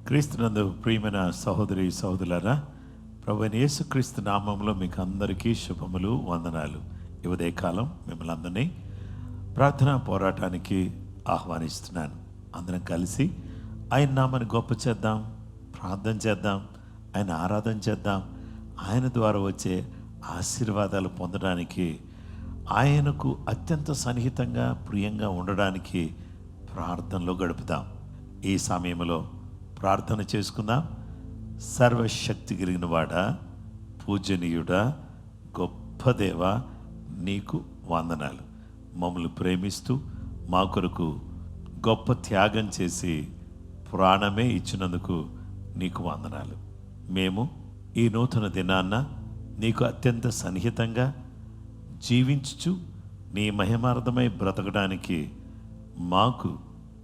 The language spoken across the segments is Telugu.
క్రీస్తునందు ప్రియమైన సహోదరి సహోదరులారా, ప్రభువైన యేసుక్రీస్తు నామంలో మీకు అందరికీ శుభములు, వందనాలు. ఈ ఉదయకాలం మిమ్మల్ని అందరినీ ప్రార్థనా పోరాటానికి ఆహ్వానిస్తున్నాను. అందరం కలిసి ఆయన నామాన్ని గొప్ప చేద్దాం, ప్రార్థన చేద్దాం, ఆయన ఆరాధన చేద్దాం. ఆయన ద్వారా వచ్చే ఆశీర్వాదాలు పొందడానికి, ఆయనకు అత్యంత సన్నిహితంగా ప్రియంగా ఉండడానికి ప్రార్థనలో గడుపుదాం. ఈ సమయంలో ప్రార్థన చేసుకుందాం. సర్వశక్తి కలిగిన వాడా, పూజనీయుడా, గొప్ప దేవ, నీకు వందనాలు. మమ్మల్ని ప్రేమిస్తూ మా కొరకు గొప్ప త్యాగం చేసి ప్రాణమే ఇచ్చినందుకు నీకు వందనాలు. మేము ఈ నూతన దినాన్న నీకు అత్యంత సన్నిహితంగా జీవించుచు నీ మహిమార్థమై బ్రతకడానికి మాకు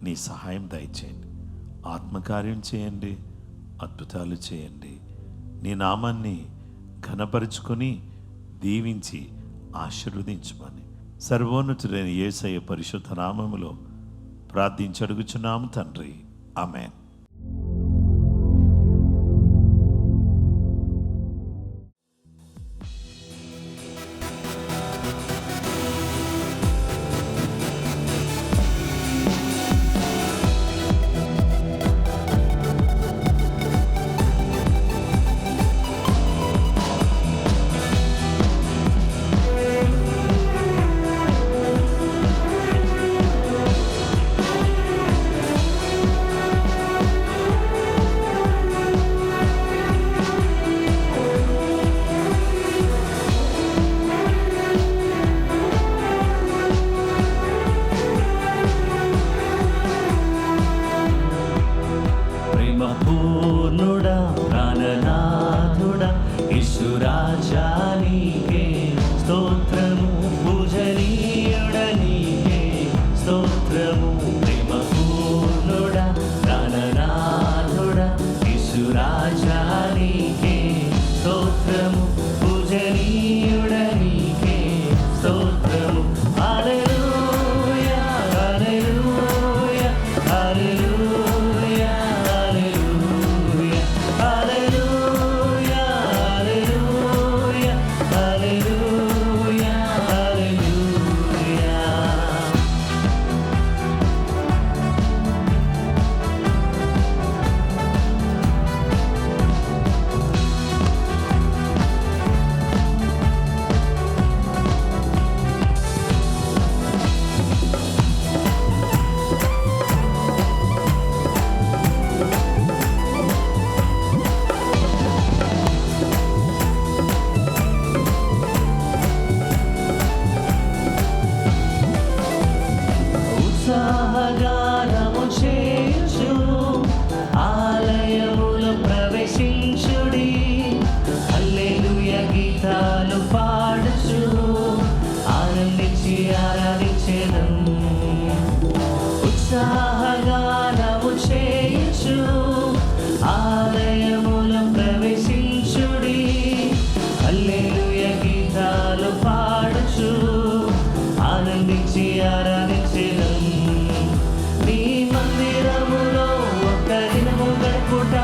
నీ సహాయం దయచేయండి. ఆత్మకార్యం చేయండి, అద్భుతాలు చేయండి. నీ నామాన్ని ఘనపరుచుకొని దీవించి ఆశీర్వదించమని సర్వోన్నతుడైన యేసయ్య పరిశుద్ధ నామములో ప్రార్థించి అడుగుచున్నాము తండ్రి, ఆమేన్. పూర్ణుడా, ప్రాణనాథుడా, యేసురాజా నీకే స్తోత్రము, పూజనీయుడా నీకే స్తోత్రము. ప్రేమ పూర్ణుడా, ప్రాణనాథుడా, యేసురాజా నీకే స్తోత్రము, పూజనీయుడా నీకే స్తోత్రము. హల్లెలూయా, హల్లెలూయా, హల్లెలూయా. ఉత్సాహగానము చేయుచు ఆలయములో ప్రవేశించుడి, హల్లెలూయా గీతాలు పాడుచు ఆనందించి ఆరాధించెదం. ఉత్సాహగానము చేయుచు ఆలయములో ప్రవేశించుడి, హల్లెలూయా గీతాలు పాడుచు ఆనందించి ఆరాధించెదం. నీ మందిరములో ఒక్క దినము గడుపుట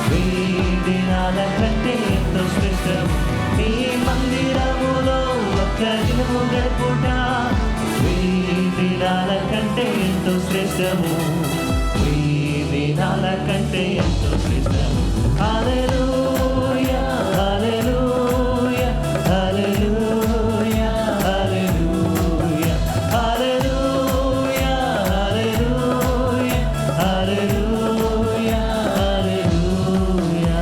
వెయ్యి దినాల కంటే ఎంతో శ్రేష్టం. నీ మందిరములో ఒక్క దినము గడుపుట వెయ్యి దినాల కంటే ఎంతో శ్రేష్టము, వెయ్యి దినాల కంటే ఎంతో శ్రేష్టము. హల్లెలూయా, హల్లెలూయా, హల్లెలూయా, హల్లెలూయా, హల్లెలూయా, హల్లెలూయా, హల్లెలూయా, హల్లెలూయా.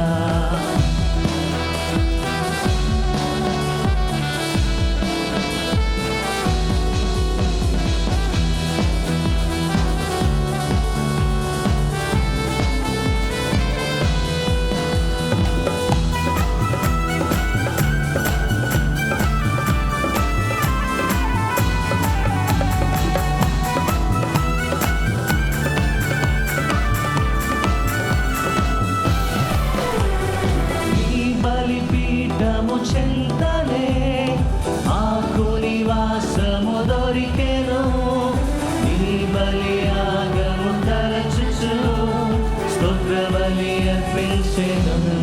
అర్పించెదను.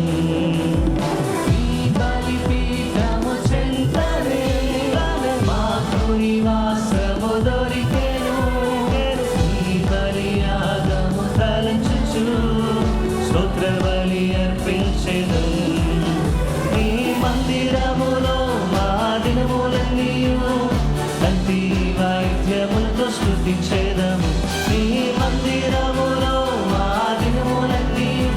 ఈ బలిపీఠము చెంతనే మాకు నివాసము దొరికెను. ఈ బలియాగము తలంచుచు స్తోత్ర బలి అర్పించెదను. ఈ మందిరములో మా దినములన్నీయు భక్తి వాయిద్యములతో స్తుతించెదము. ఈ మందిరములో మా దినములన్నీయు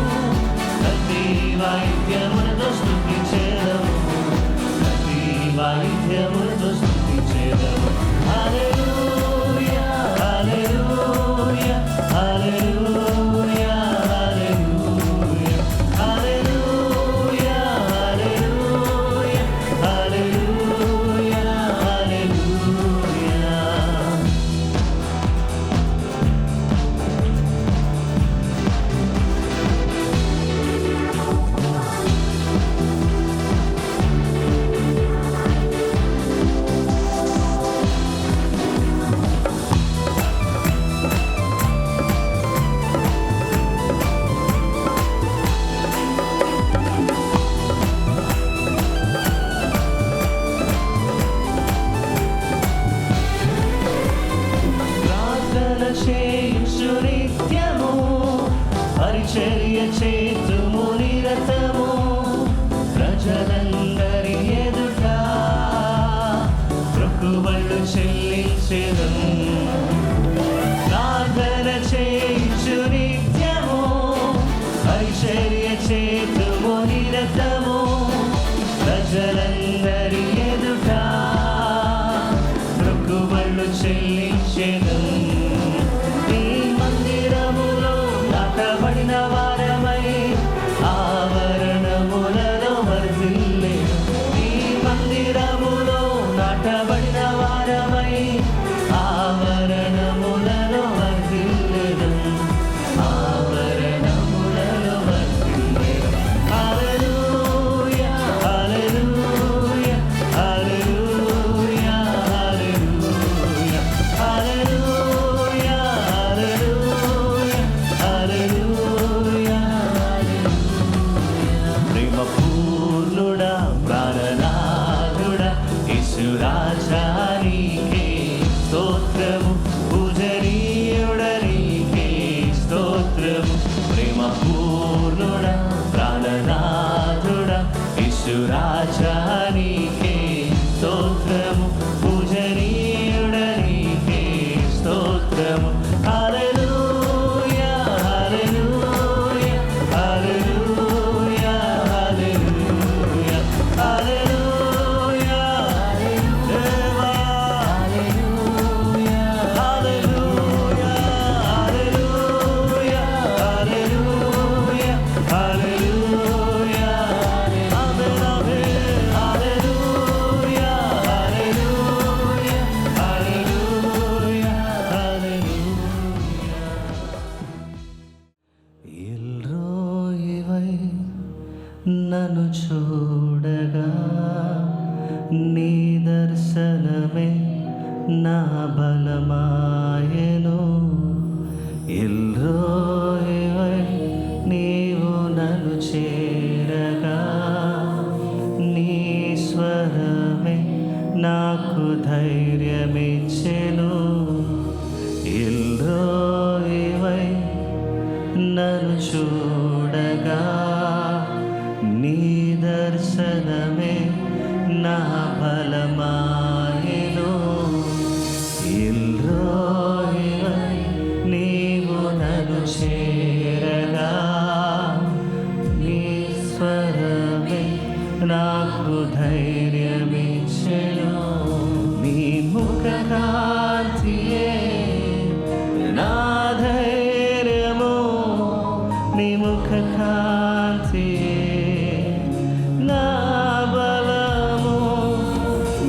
భక్తి వాయిద్యములతో స్తుతించెదము. భక్తి వాయిద్యములతో స్తుతించెదము. హల్లెలూయా హల్లెలూయా హల్లెలూయా హల్లెలూయా హల్లెలూయా హల్లెలూయా హల్లెలూయా హల్లెలూయా. ప్రార్థన చేయుచు నిత్యము పరిచర్య చేతుము నిరతము. ప్రజలందరి ఎదుట మొక్కుబళ్ళు చెల్లించెదము. ప్రార్థన చేయుచు నిత్యము పరిచర్య చేతుము నిరతము. ప్రజలందరి ఎదుట మొక్కుబళ్ళు చెల్లించెదము. ఈ మందిరములో నాటబడిన వారమై ఆవరణములలో వర్ధిల్లెను. ఈ మందిరములో నాటబడిన వారమై ఆవరణములలో వర్ధిల్లెను. ఆవరణములలో వర్ధిల్లెను. హల్లెలూయా హల్లెలూయా హల్లెలూయా హల్లెలూయా హల్లెలూయా హల్లెలూయా హల్లెలూయా. ప్రేమ పూర్ణుడా ప్రాణనాథుడా యేసురాజా నీకే స్తోత్రము. పూజనీయుడ నీకే స్తోత్రము. ప్రేమ పూర్ణుడా ప్రాణనాథుడా యేసురాజా నీకే స్తోత్రము. పూజనీయుడ నీకే స్తోత్రము. హల్లెలూయా హల్లెలూయా హల్లెలూయా హల్లెలూయా హల్లెలూయా దేవా హల్లెలూయా హల్లెలూయా హల్లెలూయా హల్లెలూయా హల్లెలూయా ఆమేన్ ఆమేన్ హల్లెలూయా హల్లెలూయా హల్లెలూయా హల్లెలూయా. ఎల్రోయివై నన్ను చూడగా నీ దర్శనమే నా బలమాయెను. ఎల్రోయివై నీవు నన్ను చేరగా నీ స్వరమే నాకు ధైర్యమిచ్చెను. ఎల్రోయివై నన్ను చూడగా నీ దర్శనమే నా బలమాయెను. ఎల్రోయివై నీవు నన్ను చేరగా నీ స్వరమే నాకు ధైర్యమిచ్చెను. నీ ముఖ కాంతియే నా ధైర్యము. నీ ముఖ కాంతియే నా బలము.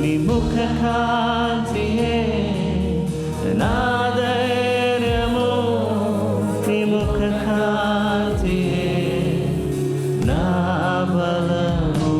నీ ముఖ కాంతియే నా ధైర్యము. నీ ముఖ కాంతియే నా బలము.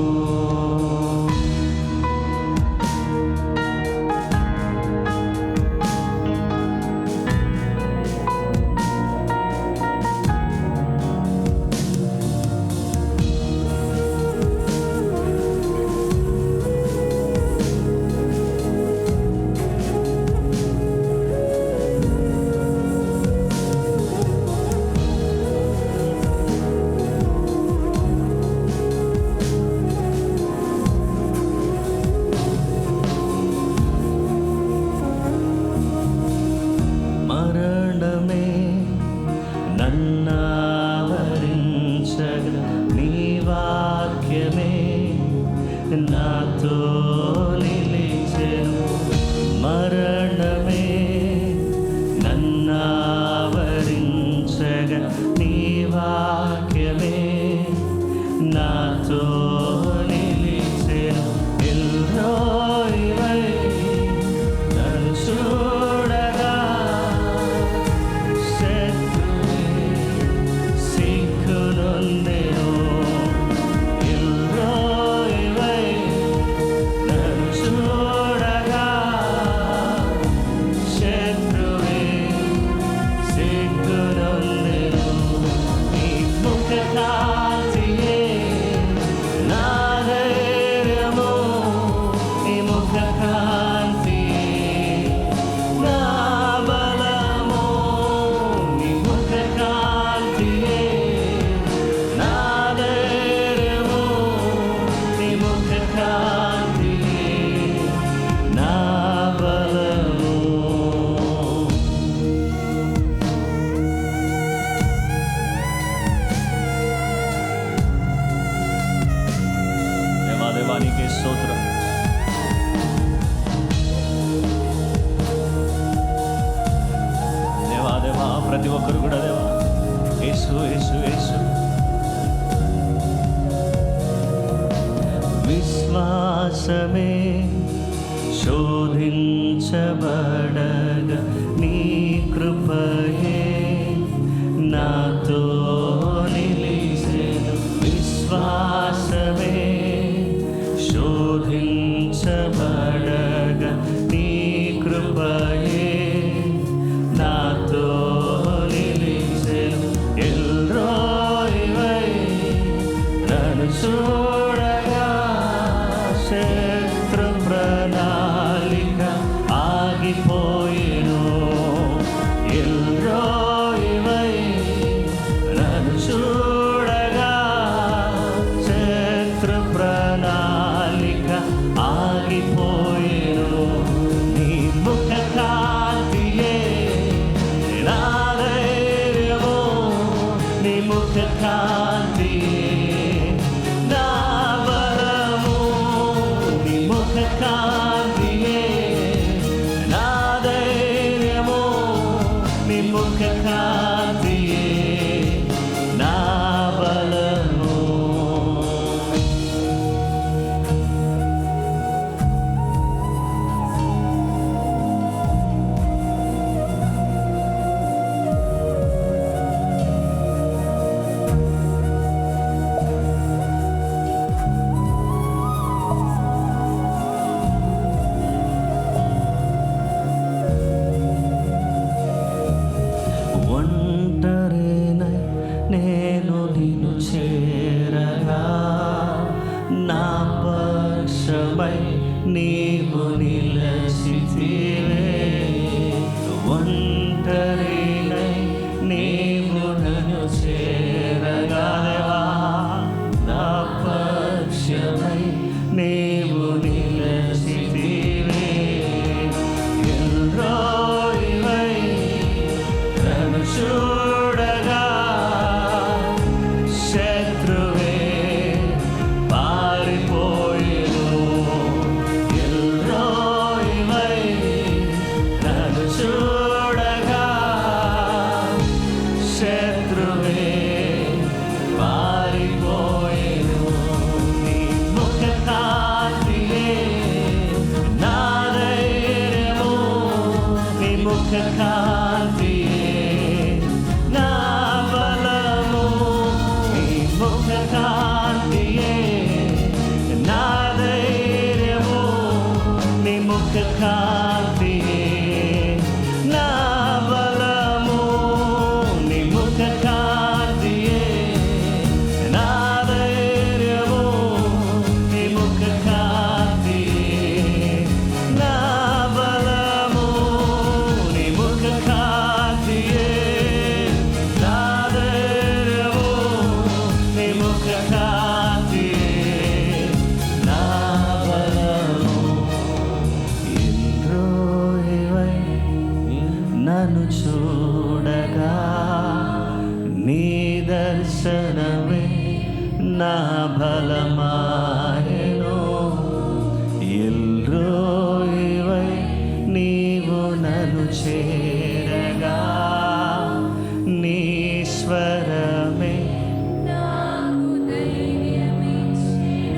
నాతో నిలిచెను. మరణమే నన్నావరించగా నీ వాక్యమే నాతో నిలిచెను. ఎల్రోయివై నన్ను చూడగా శత్రువే సిగ్గునొందెను. ఎల్రోయివై నన్ను చూడగా శత్రువే సిగ్గునొందెను. నీ ముఖ కాంతియే నా ధైర్యము. నీ ముఖ కాంతియే నా బలము. నీ ముఖ కాంతియే నా ధైర్యము. నీ ముఖ కాంతియే నా బలము. దేవానికి స్తోత్రం. దేవా ప్రతి ఒక్కరు కూడా దేవా యేసు యేసు యేసు. విశ్వాసమే శోధించబడగా నీ కృపయే నాతో నిలిచెను. విశ్వాసమే శోధించబడగా నీ కృపయే నాతో నిలిచెను. ఎల్రోయివై నన్ను చూడగా శత్రు ప్రణాళిక ఆగిపోయెను. ఎల్రోయివై నన్ను చూడగా శత్రు ప్రణాళిక ఆగిపోయెను. నీ ముఖ కాంతియే నా ధైర్యము. నీ ముఖ కాంతియే నా బలము. నీ ముఖ కాంతియే నా ధైర్యము. నీ ముఖ కాంతియే నా బలము. ఒంటరినై నేను నిన్ను చేరగా నా పక్షమై నీవు నిలచితివే. ఒంటరినై నీవు నన్ను చేరగా దేవా నా పక్షమై నీవు నిలచితివే. ఎల్రోయివై నన్ను చూడగా శత్రువే పారిపోయెను. ఎల్రోయివై నన్ను చూడగా శత్రువే పారిపోయెను. నీ ముఖ కాంతియే నా ధైర్యము. నీ ముఖ కాంతియే నా బలము. నీ ముఖ కాంతియే నా ధైర్యము. నీ ముఖ కాంతియే నా బలము. నీ ముఖ కాంతియే నా ధైర్యము. నీ ముఖ కాంతియే నా బలము. నీ ముఖ కాంతియే నా ధైర్యము. నీ ముఖ కాంతియే నా బలము. ఎల్రోయివై నన్ను చూడగా నీ దర్శనమే నా బలమాయెను.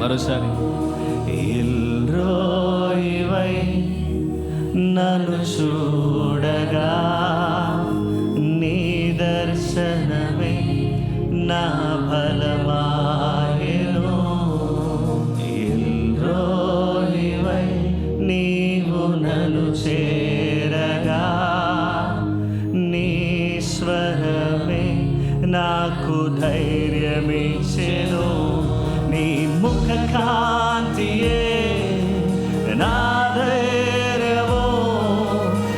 మరోసారి ఎల్రోయివై నన్ను చూడగా నీ దర్శనమే నా బలమాయెను. ఎల్రోయివై నీవు నన్ను చేరగా నీ స్వరమే నాకు ధైర్యమిచ్చెను. నీ ముఖ కాంతియే నా ధైర్యము.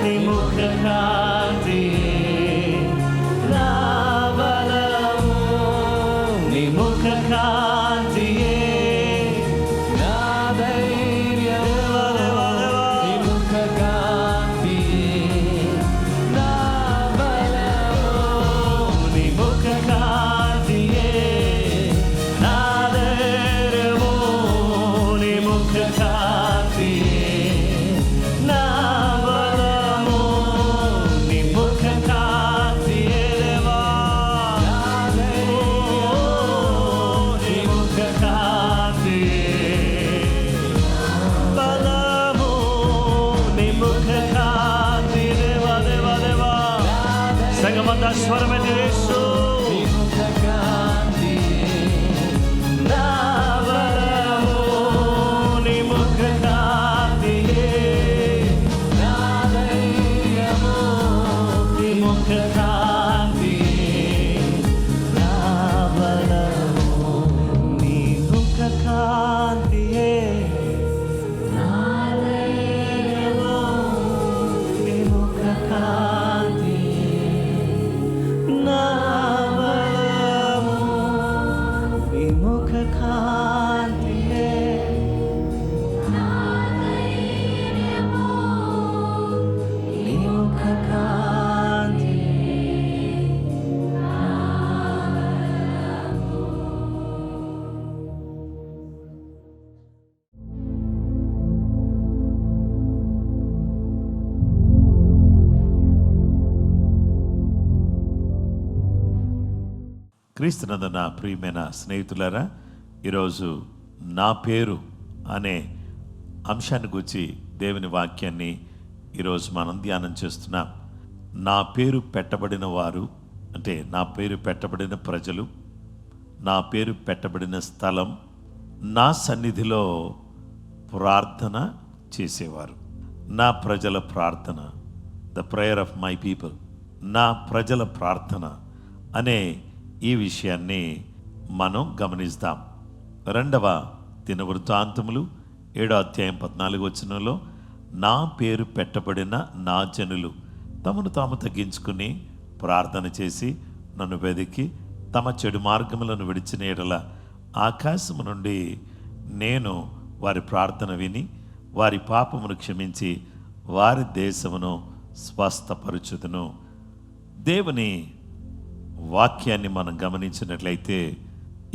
నీ ముఖ కాంతియే నా బలము. నీ ముఖ కాంతియే నా ధైర్యము. నీ ముఖ కాంతియే నా బలము. నీ ముఖ కాంతియే నా ధైర్యము. నీ ముఖ కాంతియే నా బలము. నీ ముఖ కాంతియే దేవా నా ధైర్యము. నీ ముఖ కాంతియే బలము. నీ ముఖ కాంతి దేవా దేవా దేవా. సంగమంతా స్వరమెత్తి యేసు. నీ ముఖ కాంతియే నా బలము. నీ ముఖ కాంతియే నా ధైర్యము. నీ ముఖ కాంతియే నా బలము. నీ ముఖ కాంతియే నా ధైర్యము. నీ ముఖ కాంతియే నా బలము. నీ ముఖ కాంతియే నీ ముఖ కాంతియే. క్రీస్తునందు నా ప్రియమైన స్నేహితులారా, ఈరోజు నా పేరు అనే అంశాన్ని గురించి దేవుని వాక్యాన్ని ఈరోజు మనం ధ్యానం చేస్తున్నాం. నా పేరు పెట్టబడిన వారు అంటే నా పేరు పెట్టబడిన ప్రజలు, నా పేరు పెట్టబడిన స్థలం, నా సన్నిధిలో ప్రార్థన చేసేవారు. నా ప్రజల ప్రార్థన, the prayer of my people, నా ప్రజల ప్రార్థన అనే ఈ విషయాన్ని మనం గమనిస్తాం. 2వ దినవృత్తాంతములు 7వ అధ్యాయం 14వ వచనంలో నా పేరు పెట్టబడిన నా జనులు తమను తాము తగ్గించుకుని ప్రార్థన చేసి నన్ను వెదికి తమ చెడు మార్గములను విడిచిన ఎడల ఆకాశము నుండి నేను వారి ప్రార్థన విని వారి పాపమును క్షమించి వారి దేశమును స్వస్థపరచుదును. దేవుని వాక్యాన్ని మనం గమనించినట్లయితే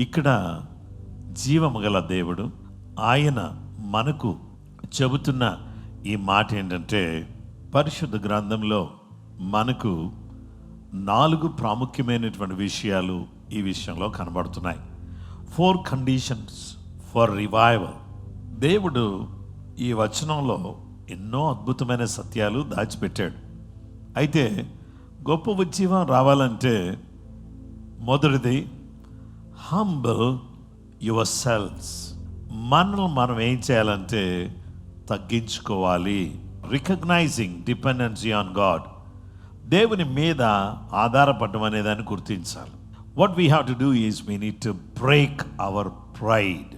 ఇక్కడ జీవము గల దేవుడు ఆయన మనకు చెబుతున్న ఈ మాట ఏంటంటే, పరిశుద్ధ గ్రంథంలో మనకు 4 ప్రాముఖ్యమైనటువంటి విషయాలు ఈ విషయంలో కనబడుతున్నాయి. 4 కండిషన్స్ ఫర్ రివైవల్. దేవుడు ఈ వచనంలో ఎన్నో అద్భుతమైన సత్యాలు దాచిపెట్టాడు. అయితే గొప్ప ఉజ్జీవం రావాలంటే మొదటిది హంబుల్ యువర్ సెల్వ్స్. మనల్ని మనం ఏం చేయాలంటే తగ్గించుకోవాలి. Recognising dependency on God. దేవుని మీద ఆధారపడడం అనేదాన్ని గుర్తించాలి. What we have to do is we need to break our pride.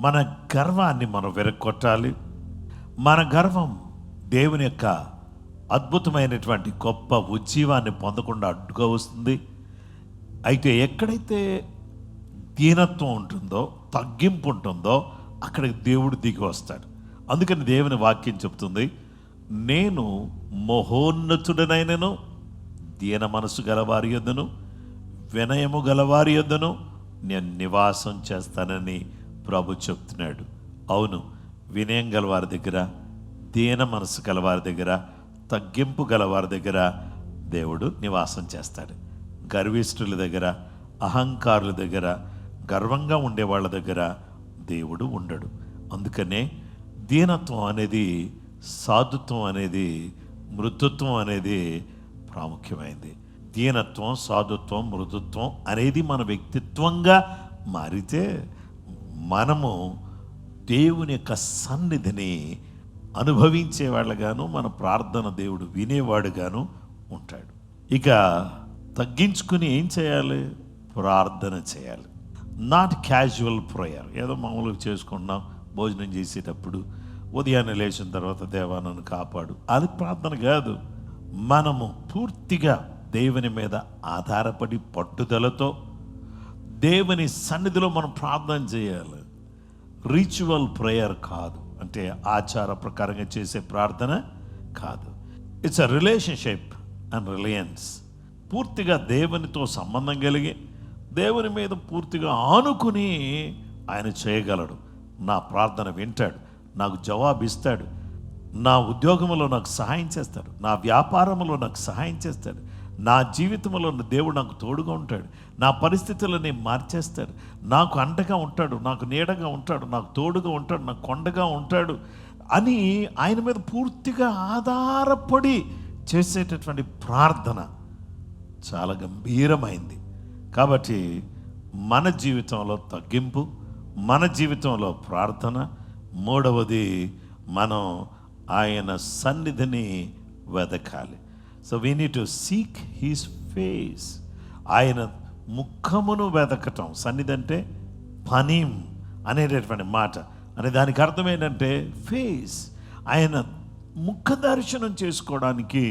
మన గర్వాన్ని మనం విరగొట్టాలి. మన గర్వం దేవుని యొక్క అద్భుతమైనటువంటి గొప్ప ఉజ్జీవాన్ని పొందకుండా అడ్డుగా వస్తుంది. అయితే ఎక్కడైతే దీనత్వం ఉంటుందో, తగ్గింపు ఉంటుందో అక్కడికి దేవుడు దిగి వస్తాడు. అందుకని దేవుని వాక్యం చెప్తుంది, నేను మహోన్నతుడనైనను దీన మనసు గలవారి యొద్దను వినయము గలవారి యొద్దను నేను నివాసం చేస్తానని ప్రభు చెప్తున్నాడు. అవును, వినయం గలవారి దగ్గర, దీన మనసు గలవారి దగ్గర, తగ్గింపు గలవారి దగ్గర దేవుడు నివాసం చేస్తాడు. గర్విష్ఠుల దగ్గర, అహంకారుల దగ్గర, గర్వంగా ఉండే వాళ్ళ దగ్గర దేవుడు ఉండడు. అందుకనే దీనత్వం అనేది, సాధుత్వం అనేది, మృదుత్వం అనేది ప్రాముఖ్యమైంది. దీనత్వం, సాధుత్వం, మృదుత్వం అనేది మన వ్యక్తిత్వంగా మారితే మనము దేవుని యొక్క సన్నిధిని అనుభవించేవాళ్ళగాను, మన ప్రార్థన దేవుడు వినేవాడుగాను ఉంటాడు. ఇక తగ్గించుకుని ఏం చేయాలి? ప్రార్థన చేయాలి. నాట్ క్యాజువల్ ప్రేయర్, ఏదో మామూలుగా చేసుకున్నాం భోజనం చేసేటప్పుడు, ఉదయాన్నే లేచిన తర్వాత దేవా నన్ను కాపాడు, అది ప్రార్థన కాదు. మనము పూర్తిగా దేవుని మీద ఆధారపడి పట్టుదలతో దేవుని సన్నిధిలో మనం ప్రార్థన చేయాలి. రిచువల్ ప్రేయర్ కాదు, అంటే ఆచార ప్రకారంగా చేసే ప్రార్థన కాదు. It's a relationship and Reliance. పూర్తిగా దేవునితో సంబంధం కలిగి దేవుని మీద పూర్తిగా ఆనుకుని ఆయన చేయగలడు. నా ప్రార్థన వింటాడు, నాకు జవాబిస్తాడు, నా ఉద్యోగంలో నాకు సహాయం చేస్తాడు, నా వ్యాపారంలో నాకు సహాయం చేస్తాడు, నా జీవితంలో దేవుడు నాకు తోడుగా ఉంటాడు, నా పరిస్థితులని మార్చేస్తాడు, నాకు అండగా ఉంటాడు, నాకు నీడగా ఉంటాడు, నాకు తోడుగా ఉంటాడు, నాకు కొండగా ఉంటాడు అని ఆయన మీద పూర్తిగా ఆధారపడి చేసేటటువంటి ప్రార్థన చాలా గంభీరమైంది. కాబట్టి మన జీవితంలో తగ్గింపు, మన జీవితంలో ప్రార్థన. మూడవది, మనం ఆయన సన్నిధిని వెతకాలి. So we need to seek his face. ఆయన ముఖమును వెతకటం. సన్నిధి అంటే పనీం అనేటటువంటి మాట, అనే దానికి అర్థం ఏంటంటే ఫేస్. ఆయన ముఖ దర్శనం చేసుకోవడానికి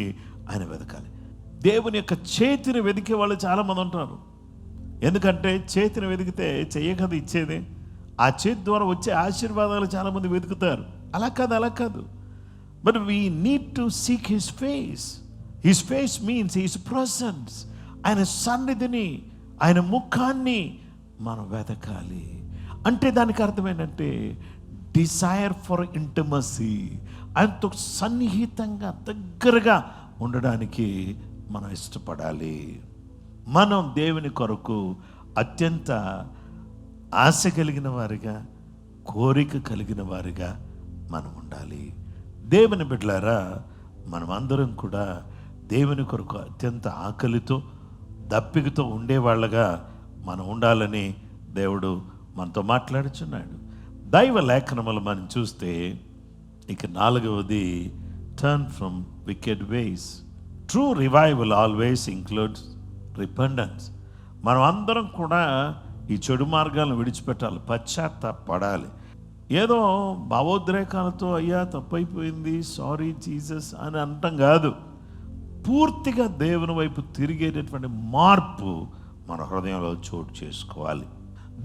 ఆయన వెతకాలి. దేవుని యొక్క చేతిని వెతికే వాళ్ళు చాలామంది ఉంటారు. ఎందుకంటే చేతిని వెతికితే చెయ్య కదా ఇచ్చేది, ఆ చేతి ద్వారా వచ్చే ఆశీర్వాదాలు చాలామంది వెతుకుతారు. అలా కాదు. But we need to seek his face. His face means his presence. ఆయన సన్నిధిని, ఆయన ముఖాన్ని మనం వెతకాలి. అంటే దానికి అర్థం ఏంటంటే డిజైర్ ఫర్ ఇంటిమసీ. ఆయనతో సన్నిహితంగా దగ్గరగా ఉండడానికి మనం ఇష్టపడాలి. మనం దేవుని కొరకు అత్యంత ఆశ కలిగిన వారిగా, కోరిక కలిగిన వారిగా మనం ఉండాలి. దేవుని బిడ్డలారా, మనమందరం కూడా దేవుని కొరకు అత్యంత ఆకలితో, దప్పికతో ఉండేవాళ్ళగా మనం ఉండాలని దేవుడు మనతో మాట్లాడుచున్నాడు. దైవ లేఖనములు మనం చూస్తే ఇక 4వది, turn from wicked ways. True revival always includes repentance. మనం అందరం కూడా ఈ చెడు మార్గాలను విడిచిపెట్టాలి, పశ్చాత్తాపడాలి. ఏదో భావోద్రేకాలతో అయ్యా తప్పైపోయింది, సారీ జీసస్ అని అనటం కాదు. పూర్తిగా దేవుని వైపు తిరిగేటటువంటి మార్పు మన హృదయంలో చోటు చేసుకోవాలి.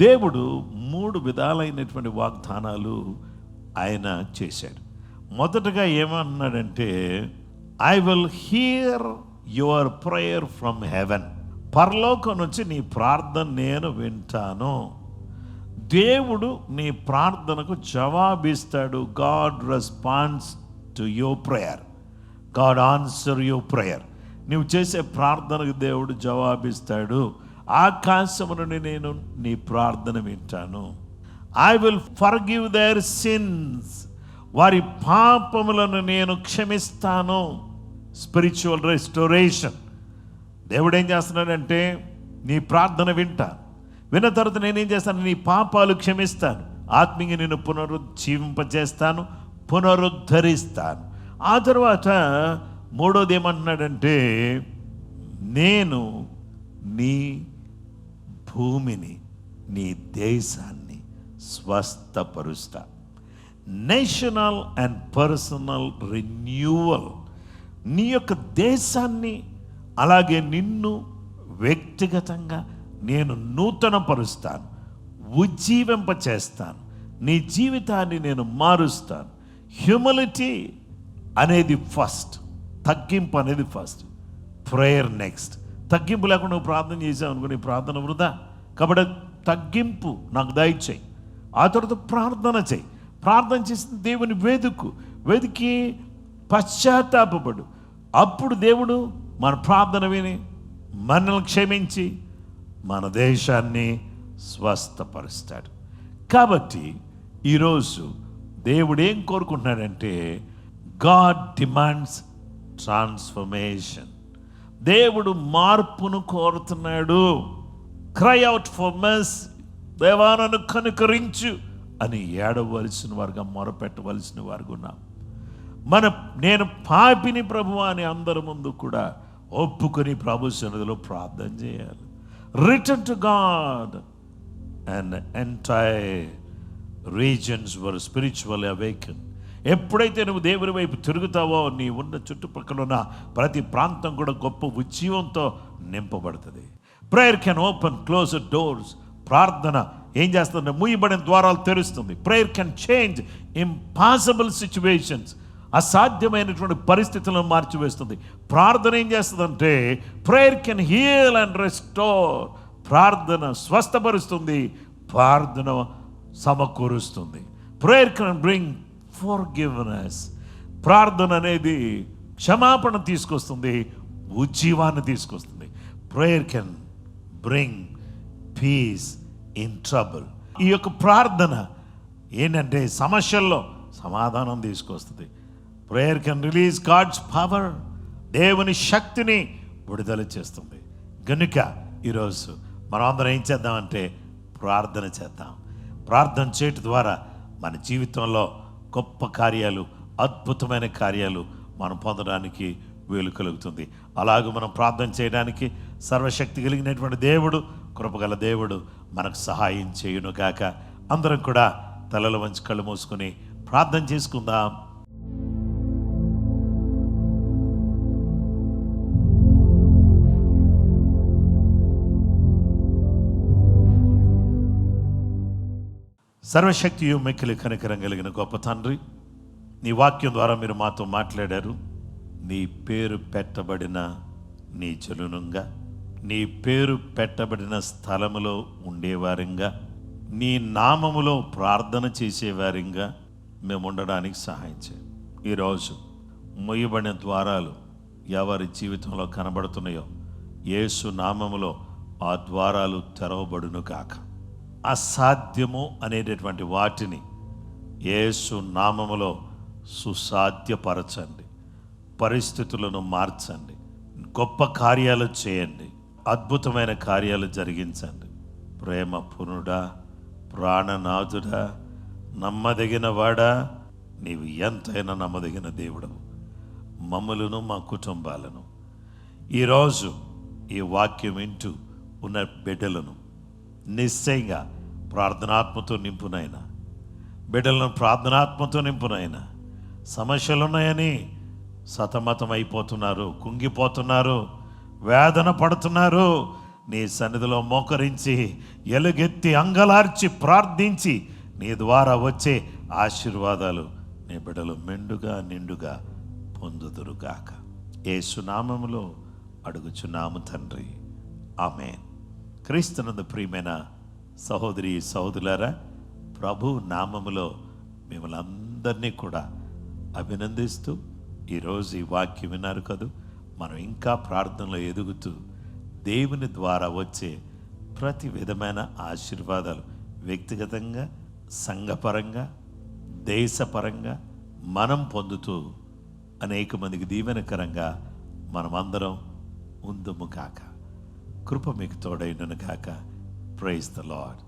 దేవుడు 3 విధాలైనటువంటి వాగ్దానాలు ఆయన చేశాడు. మొదటగా ఏమన్నాడంటే, I will hear your prayer from heaven. పరలోకం నుంచి నీ ప్రార్థన నేను వింటాను. దేవుడు నీ ప్రార్థనకు జవాబిస్తాడు. God responds to your prayer. God answer your prayer. నువ్వు చేసే ప్రార్థనకు దేవుడు జవాబిస్తాడు. ఆకాశము నుండి నేను నీ ప్రార్థన వింటాను. I will forgive their sins. వారి పాపములను నేను క్షమిస్తాను. Spiritual restoration. దేవుడు ఏం చేస్తున్నాడంటే, నీ ప్రార్థన విన్న తర్వాత నేనేం చేస్తాను, నీ పాపాలు క్షమిస్తాను, ఆత్మీయంగా నేను పునరుజ్జీవింపజేస్తాను, పునరుద్ధరిస్తాను. ఆ తర్వాత 3వది ఏమంటున్నాడంటే, నేను నీ భూమిని, నీ దేశాన్ని స్వస్థపరుస్తా. National and personal renewal. నీ యొక్క దేశాన్ని, అలాగే నిన్ను వ్యక్తిగతంగా నేను నూతనపరుస్తాను, ఉజ్జీవింపచేస్తాను, నీ జీవితాన్ని నేను మారుస్తాను. హ్యూమిలిటీ అనేది ఫస్ట్, తగ్గింపు అనేది ఫస్ట్, ప్రేయర్ నెక్స్ట్. తగ్గింపు లేకుండా నువ్వు ప్రార్థన చేసావు అనుకో, నీ ప్రార్థన వృధా. కాబట్టి తగ్గింపు నాకు దయచేయి. ఆ తర్వాత ప్రార్థన చేయి. ప్రార్థన చేసిన దేవుని వెతికి పశ్చాత్తాపడు. అప్పుడు దేవుడు మన ప్రార్థన విని మనల్ని క్షమించి మన దేశాన్ని స్వస్థపరుస్తాడు. కాబట్టి ఈరోజు దేవుడు ఏం కోరుకుంటున్నాడంటే, గాడ్ డిమాండ్స్ ట్రాన్స్ఫర్మేషన్. దేవుడు మార్పును కోరుతున్నాడు. క్రై అవుట్ ఫర్ మెర్సీ, దేవా నన్ను కనుకరించు అని ఏడవలసిన వారుగా, మొరపెట్టవలసిన వారుగా ఉన్నాం. నేను పాపిని ప్రభువా అని అందరి ముందు కూడా ఒప్పుకొని ప్రభు సన్నిధిలో ప్రార్థన చేయాలి. Return to God and entire reasons were spiritual awaken. ఎప్పుడైతే నువ్వు దేవుని వైపు తిరుగుతావో, నీ ఉన్న చుట్టుపక్కల ఉన్న ప్రతి ప్రాంతం కూడా గొప్ప ఉజ్జీవంతో నింపబడుతుంది. Prayer can open closed doors. ప్రార్థన ఏం చేస్తుంది? మూయబడిన ద్వారాలు తెరుస్తుంది. Prayer can change impossible situations. అసాధ్యమైనటువంటి పరిస్థితులను మార్చివేస్తుంది. ప్రార్థన ఏం చేస్తుందంటే, prayer can heal and restore. ప్రార్థన స్వస్థపరుస్తుంది, ప్రార్థన సమకూరుస్తుంది. Prayer can bring forgiveness. ప్రార్థన అనేది క్షమాపణ తీసుకొస్తుంది, ఉజ్జీవాన్ని తీసుకొస్తుంది. Prayer can bring peace in trouble. ఈ యొక్క ప్రార్థన ఏంటంటే సమస్యల్లో సమాధానం తీసుకొస్తుంది. Prayer can release God's power. దేవుని శక్తిని విడుదల చేస్తుంది. కనుక ఈరోజు మనం అందరం ఏం చేద్దామంటే ప్రార్థన చేద్దాం. ప్రార్థన చేయటం ద్వారా మన జీవితంలో గొప్ప కార్యాలు, అద్భుతమైన కార్యాలు మనం పొందడానికి వీలు కలుగుతుంది. అలాగే మనం ప్రార్థన చేయడానికి సర్వశక్తి కలిగినటువంటి దేవుడు, కృపగల దేవుడు మనకు సహాయం చేయును గాక. అందరం కూడా తలల వంచి కళ్ళు మూసుకొని ప్రార్థన చేసుకుందాం. సర్వశక్తియు మిక్కిలి కనికరం కలిగిన గొప్ప తండ్రి, నీ వాక్యం ద్వారా మీరు మాతో మాట్లాడారు. నీ పేరు పెట్టబడిన నీ జనునుగా, నీ పేరు పెట్టబడిన స్థలములో ఉండేవారంగా, నీ నామములో ప్రార్థన చేసేవారంగా మేము ఉండడానికి సహాయం చేయండి. ఈరోజు మొయ్యబడిన ద్వారాలు ఎవరి జీవితంలో కనబడుతున్నాయో, యేసు నామములో ఆ ద్వారాలు తెరవబడును కాక. అసాధ్యము అనేటటువంటి వాటిని యేసు నామములో సుసాధ్యపరచండి. పరిస్థితులను మార్చండి. గొప్ప కార్యాలు చేయండి. అద్భుతమైన కార్యాలు జరిగించండి. ప్రేమ పూర్ణుడా, ప్రాణనాథుడా, నమ్మదగిన వాడా, నీవు ఎంతైనా నమ్మదగిన దేవుడవు. మమ్మలను, మా కుటుంబాలను, ఈరోజు ఈ వాక్యం వింటూ ఉన్న బిడ్డలను నిశ్చయంగా ప్రార్థనాత్మతో నింపునైనా, బిడ్డలను ప్రార్థనాత్మతో నింపునైనా. సమస్యలున్నాయని సతమతం అయిపోతున్నారు, కుంగిపోతున్నారు, వేదన పడుతున్నారు. నీ సన్నిధిలో మోకరించి, ఎలుగెత్తి అంగలార్చి ప్రార్థించి నీ ద్వారా వచ్చే ఆశీర్వాదాలు నీ బిడ్డలు మెండుగా నిండుగా పొందుదురుగాక. యేసు నామములో అడుగుచున్నాము తండ్రి, ఆమేన్. క్రీస్తునందు ప్రియమైన సహోదరి సహోదరులారా, ప్రభు నామములో మిమ్మల్ని అందరినీ కూడా అభినందిస్తూ, ఈరోజు ఈ వాక్యం విన్నారు కదూ. మనం ఇంకా ప్రార్థనలో ఎదుగుతూ దేవుని ద్వారా వచ్చే ప్రతి విధమైన ఆశీర్వాదాలు వ్యక్తిగతంగా, సంఘపరంగా, దేశపరంగా మనం పొందుతూ అనేక మందికి దీవెనకరంగా మనమందరం ఉందుము కాక. కృప మీకు తోడైనను కాక. Praise the lord.